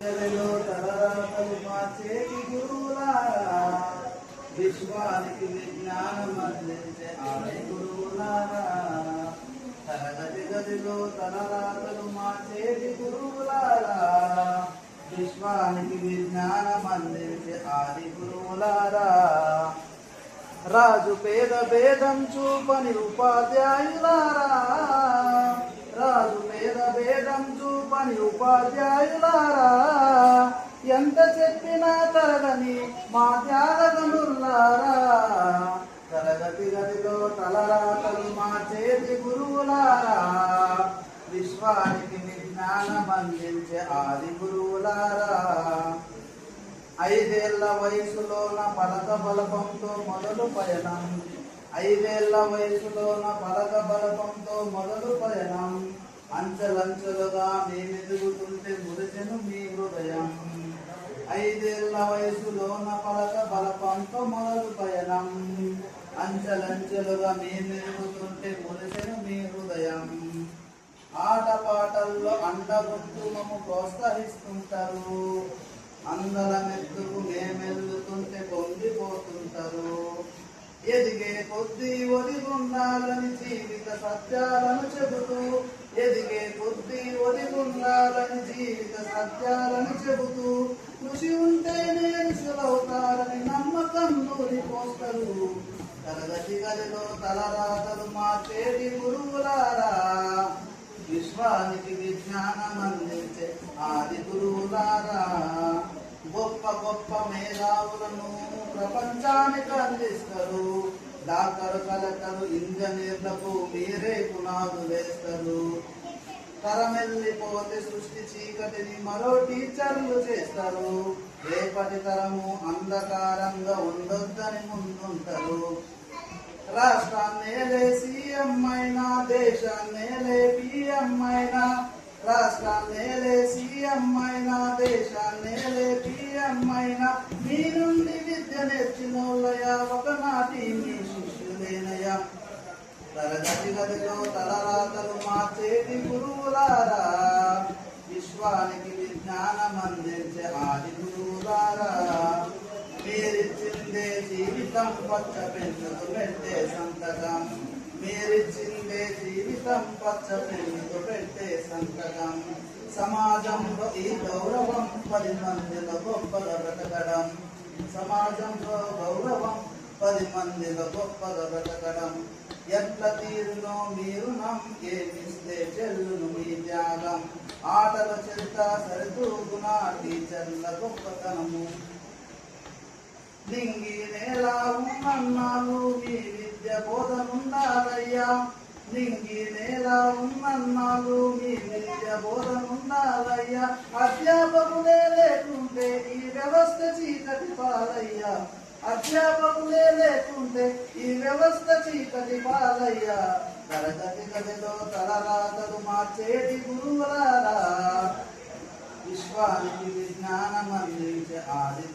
తలరాతలు మార్చేటి గురువులారా, విశ్వానికి విజ్ఞానం అందించే ఆది గురువులారా, తరగతి గదిలో తలరాతలు మార్చేటి గురువులారా, విశ్వానికి విజ్ఞానం అందించే ఆది గురువులారా, రాజు పేద భేదం చూపని ఉపాధ్యాయులారా, రాజు పేద భేదం చూపని ఉపాధ్యాయులారా, ఎంత చెప్పినా తరగని మా త్యాగనులారా, తరగతి గదిలో తలరాతలు మార్చేటి గురువులారా, విశ్వానికి విజ్ఞానం అందించే ఆది గురువులారా, 5 ఏళ్ల వయసులోన పలక బలపంతో మొదలు పయనం, 5 ఏళ్ల వయసులోన పలక బలపంతో మొదలు పయనం, అంచెలంచెలుగా మేమెదుగుతుంటే మురిసెను మీ హృదయం, 5 ఏళ్ల వయసులోన పలక బలపంతో మొదలు పయనం, అంచెలంచెలుగా మేమెదుగుతుంటే మురిసెను మీ హృదయం, ఆటపాటల్లో అండగొట్టు మమ్ము ప్రోత్సహిస్తుంటారు, అందల మెత్తుకు మేమెల్లుతుంటే పొంగిపోతుంటారు, ఎదిగే కొద్దీ ఒదిగుండాలని జీవిత సత్యాలను చెబుతూ, ఎదిగే కొద్దీ ఒదిగుండాలని జీవిత సత్యాలను చెబుతూ, కృషి ఉంటేనే ఋషులవుతారని నమ్మకం నూరిపోస్తారు, తరగతి గదిలో తలరాతలు మార్చేటి గురువులారా, విశ్వానికి విజ్ఞానం అందించే ఆది గురువులారా, గొప్ప గొప్ప మేధావులను ప్రపంచానికి అందిస్తారు, డాక్టర్ కలెక్టర్ ఇంజనీర్లకు మీరే పునాదులు వేస్తారు, తరమెల్లిపోతే సృష్టి చీకటిని మరో టీచర్లు చేస్తారు, రేపటి తరము అంధకారంగా ఉండొద్దని ముందుంటారు, రాష్ట్రాన్నేలే సీఎం అయినా, దేశాన్నేలే పిఎం అయినా, రాష్ట్రాన్నేలే సీఎం అయినా, దేశాన్నేలే పిఎం అయినా, మీ నుండి విద్య నేర్చినోళ్ళయా ఒకనాటి మీ శిష్యులేనయా, తరగతి గదిలో తలరాతలు మార్చేటి గురువులారా, విశ్వానికి విజ్ఞానం అందించే ఆది గురువులారా, మీరిచ్చిందే జీవితం పచ్చ పెన్నుకు పెట్టే సంతకం, మీరిచ్చిందే జీవితం పచ్చ పెన్నుకు పెట్టే సంతకం, సమాజంలో ఈ గౌరవం 10 మందిలో గొప్పగా బ్రతకడం, సమాజంలో గౌరవం 10 మందిలో గొప్పగా బ్రతకడం, ఎట్ల తీరునో మీరు ఏమిస్తే చెల్లును మీ త్యాగం, ఆటల చరిత సరితూగున టీచర్ల గొప్పతనము, నింగి నేల ఉన్నన్నాళ్ళు మీ విద్య బోధనుండాలయ్యా, నింగి నేల ఉన్నన్నాళ్ళు మీ విద్య బోధనుండాలయ్యా, అధ్యాపకులే లేకుంటే ఈ వ్యవస్థ చీకటి పాలయ్యా, అధ్యాపకులే లేకుంటే ఈ వ్యవస్థ చీకటి పాలయ్యా, తరగతి గదిలో తలరాతలు మార్చేటి గురువులారా, విశ్వానికి విజ్ఞానం అందించే ఆది